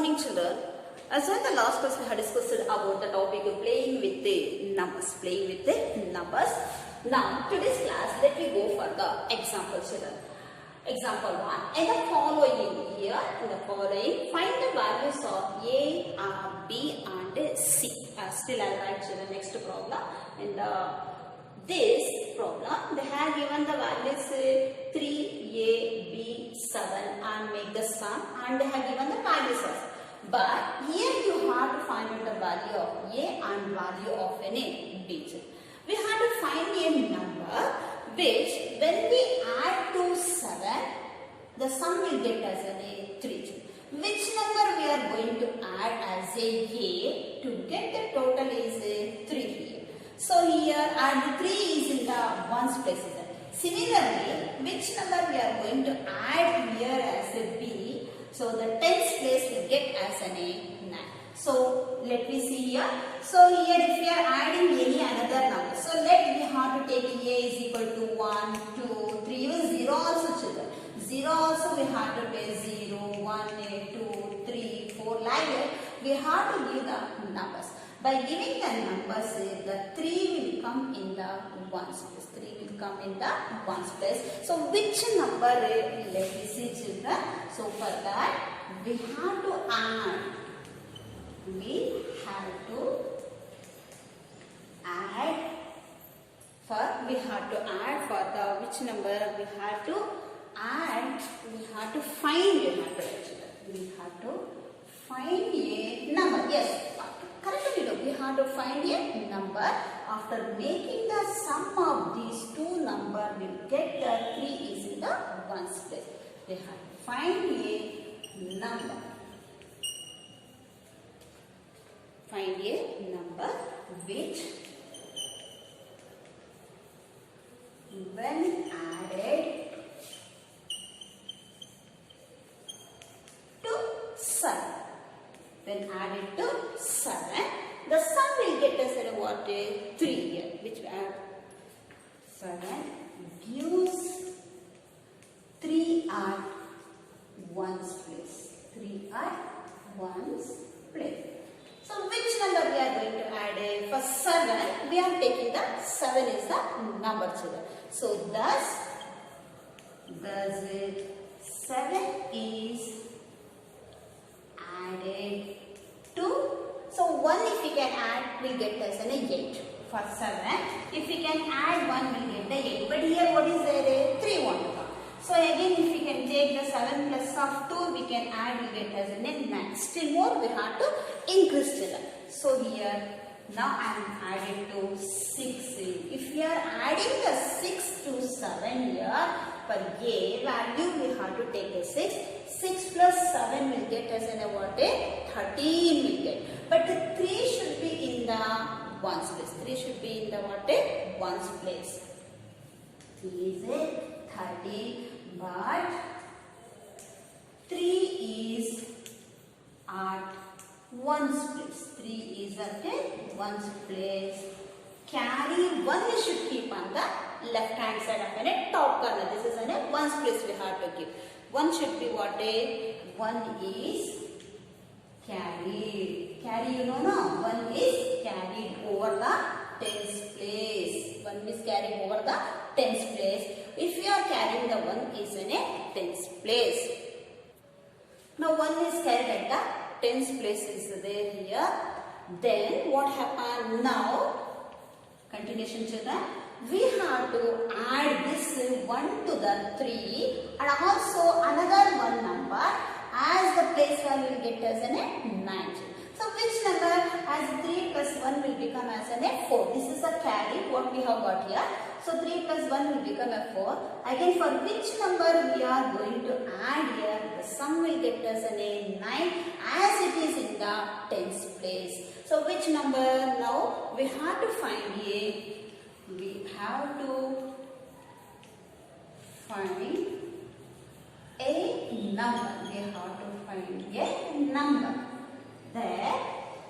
morning, children. As in the last class we had discussed about the topic of playing with the numbers. Now, today's class, let me go for the example, children. Example 1. In the following, find the values of A, B and C. Still I'll write, children, next problem. In this problem, they have given the values 3, A, B, 7 and make the sum, and they have given the values also. But here you have to find out the value of A and value of B. We have to find a number which when we add to 7, the sum will get as a 3. Which number we are going to add as a to get the total is a 3 here. So here add 3 is in the ones place. Similarly, which number we are going to add here as a B? So the tens place we get as an A 9. So let me see here. So here if we are adding any another number. So let me have to take A is equal to 1, 2, 3, even 0 also, children. 0 also we have to take 0, 1, 2, 3, 4 like that. We have to give the numbers. By giving the numbers, the 3 will come in the ones place. 3 will come in the ones place. So which number, let me see, children. So for that, we have to add. For the which number we have to add. We have to find a number. We have to find a number. Yes. Correctly, we have to find a number. After making the sum of these two numbers, we will get the 3 is in the ones place. We have to find a number. Find a number which, when added to 7. When added to 7, the sum will get us at what? 3 here, which we add 7 gives 3 at ones place. 3 at ones place. So which number we are going to add? For 7, we are taking the 7 is the number, children. So thus 7 is added to, so 1 if we can add, we get as an 8. For 7, if we can add 1, we get the 8. But here what is there? 3 1 to come. So again, if we can take the 7 plus of 2, we can add, we get as an 9. Still more, we have to increase children. So here, now I am adding to 6. If we are adding the 6 to 7 here, for A value, we have to take a 6. 6 plus 7 will get us in a what? 13 will get. But the 3 should be in the ones place. 3 should be in the what? Ones place. 3 is a 13. But 3 is at ones place. 3 is at a ones place. Carry 1 should keep on the left hand side of a top corner. This is a ones place we have to give. 1 should be what? 1 is carried. Carry, you know, no? 1 is carried over the tens place. 1 is carried over the tens place. If you are carrying the 1 is in a tens place. Now 1 is carried at the tens place is there here. Then what happened now? Continuation, children. We have to add this 1 to the 3 and also another 1 number as the place value will get as a 9. So which number as 3 plus 1 will become as a 4. This is a carry what we have got here. So 3 plus 1 will become a 4. Again, for which number we are going to add here, the sum will get us a 9 as it is in the tens place. So which number now? We have to find a, we have to find a number. We have to find a number. There,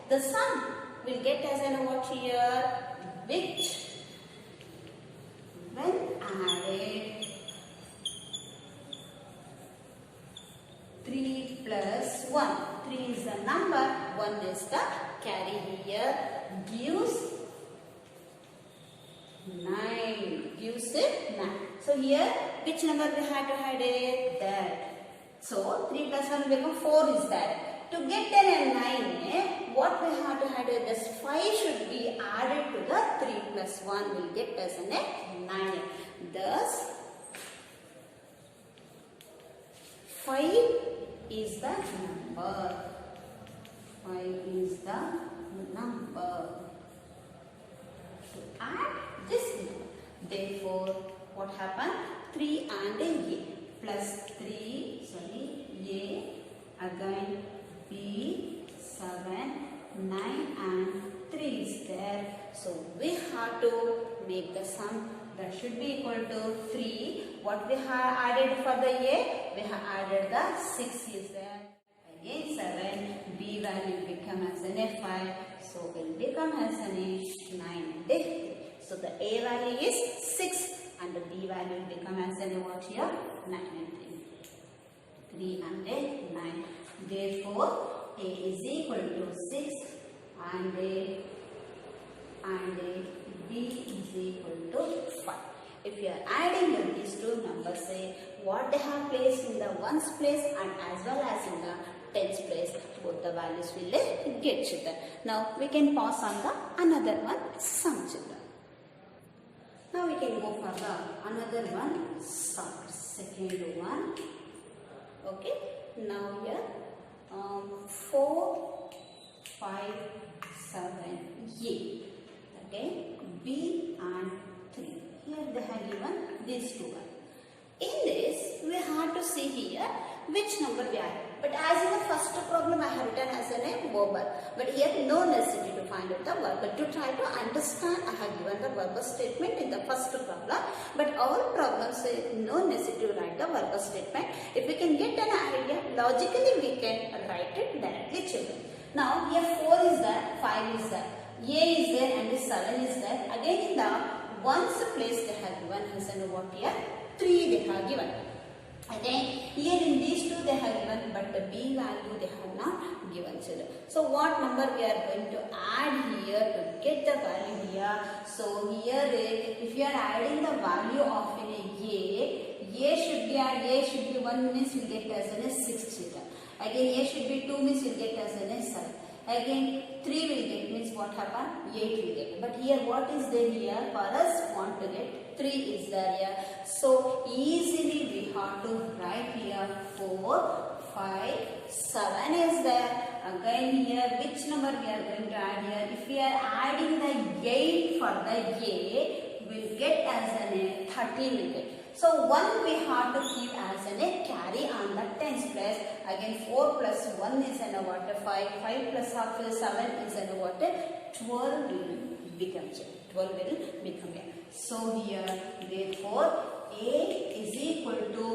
the sum will get as an what here, which when added 3 plus 1. 3 is the number, 1 is the carry here, gives 9, gives it 9. So here which number we have to add it? That. So 3 plus 1 will become 4 is that. To get an 9, what we have to add? This 5 should be added to the 3 plus 1 will get us a 9. Thus 5 is the number. 5 is the number. To add this number. Therefore, what happened? 3 and A plus 3, A again B 7, 9 and 3 is there. So we have to make the sum that should be equal to 3. What we have added for the A? We have added the 6 is there. Again 7, B value become as an A5. So will become as an A9 and A3. So the A value is 6 and the B value will become as an what here? 9 and 3. 3 and A 9. Therefore, A is equal to 6 and B is equal to 5. If you are adding these two numbers, say what they have placed in the ones place and as well as in the tens place, both the values will get children. Now we can pause on the another one, sum children. Now we can go for the another one, sum, second one. Okay, now here 4, 5, 7, A. Okay, B and 3. Here they have given these two. In this, we have to see here which number we are. But as in the first problem, I have written as a verbal. But here, no necessity to find out the verbal. To try to understand, I have given the verbal statement in the first problem. But all problems say no necessity to write the verbal statement. If we can get an idea, logically we can write it directly, children. Now, here 4 is there, 5 is there, A is there and 7 is there. Again, in the ones place they have given as a what here? 3 they have given. Again, here in these two they have given, but the B value they have not given, children. So what number we are going to add here to get the value here? So here, if you are adding the value of A should be 1 means we get as a 6 children. Again, A should be 2 means we get as a 7. Again, 3 will get means what happened? 8 will get. But here what is there here? For us want to get 3 is there here. So easily we have to write here 4, 5, 7 is there. Again here which number we are going to add here? If we are adding the 8 for the A, will get as an 13 will get. So 1 we have to keep as a carry on the tens place. Again 4 plus 1 is an what? 5. 5 plus half is 7 is an what? 12 will become 12 will become here. So here therefore A is equal to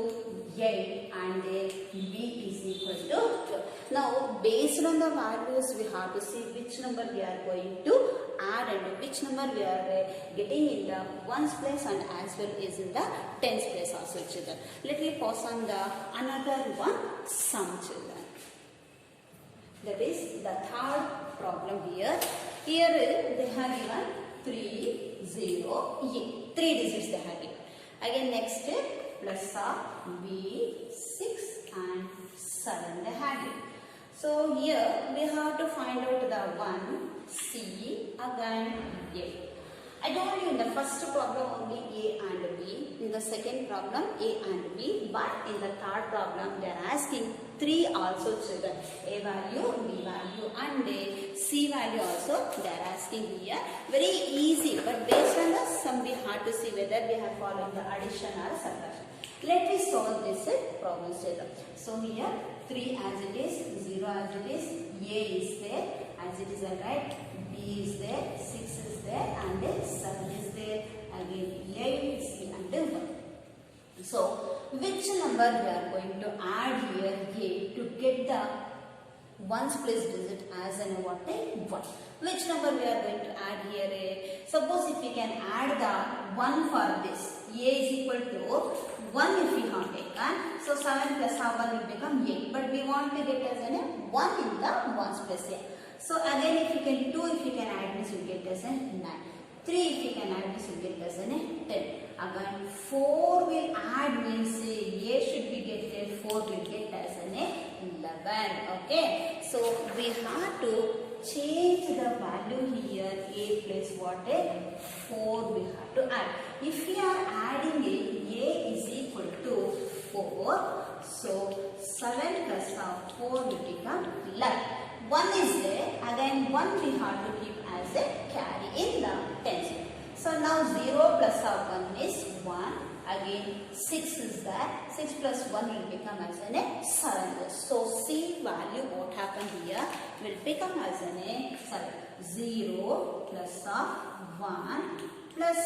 8 and B is equal to 12. Now based on the values we have to see which number we are going to add and which number we are getting in the ones place and as well as in the tens place also, children. Let me pause on the another one, sum, children. That is the third problem here. Here they have given 3, 0, A. 3 digits they have given. Again next plus B, 6 and 7 they have given. So here we have to find out the one, C, again A. I told you in the first problem only A and B, in the second problem A and B, but in the third problem they are asking 3 also, children. A value, B value and a C value also they are asking here. Very easy, but based on the sum we have to see whether we have followed the addition or subtraction. Let me solve this problem, children. So here 3 as it is, 0 as it is, A is there as it is, right? B is there, 6 is there and 7 is there. Again 8, C and 1. So which number we are going to add here A to get the ones place digit as an what? 1. Which number we are going to add here A? Suppose if we can add the 1 for this, A is equal to 1 if we have taken. So 7 plus half 1 will become 8. But we want to get as an 1 in the 1's place here. So again, if you can 2, if you can add this, you get as a 9. 3, if you can add this, you get as a 10. Again, 4 will add means A should be getted, 4 will get as an 11. Okay. So we have to change the value here. A plus what? 4 we have to add. If we are adding A is equal to 4. So 7 plus 4 will become 11. 1 is there. Again 1 we have to keep as a carry in the tens. So now 0 plus 1 is 1. Again 6 is there. 6 plus 1 will become as an 7. So C value what happened here will become as an 7. 0 plus 1 plus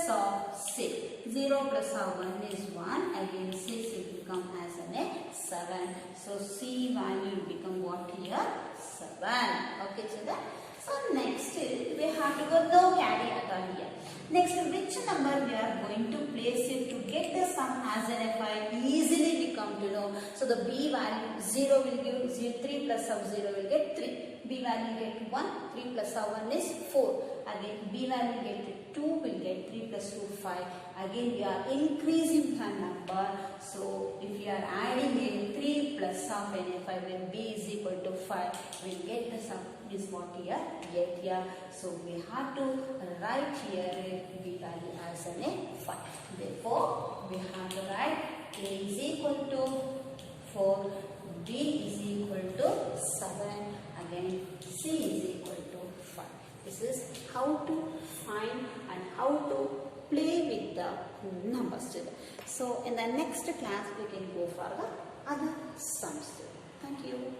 6. 0 plus 1 is 1. Again 6 will become as an 7. So C value will become what here? 7. Okay, children. So next we have to go no carry at all here. Next, which number we are going to place it to get the sum as an FI easily we come to know. So the B value 0 will give 3 plus 0 will get 3. B value will get 1. 3 plus 1 is 4. Again B value will get 2 will get 3 plus 2 5. Again we are increasing the number. So if we are adding in 3 plus sum when FI when B is equal to 5 we will get the sum is what here 8 here. So we have to write here B value as an 5. Therefore we have to write A is equal to 4, B is equal to 7, again C is equal to 5. This is how to find and how to play with the numbers. So in the next class we can go for the other sums. Thank you.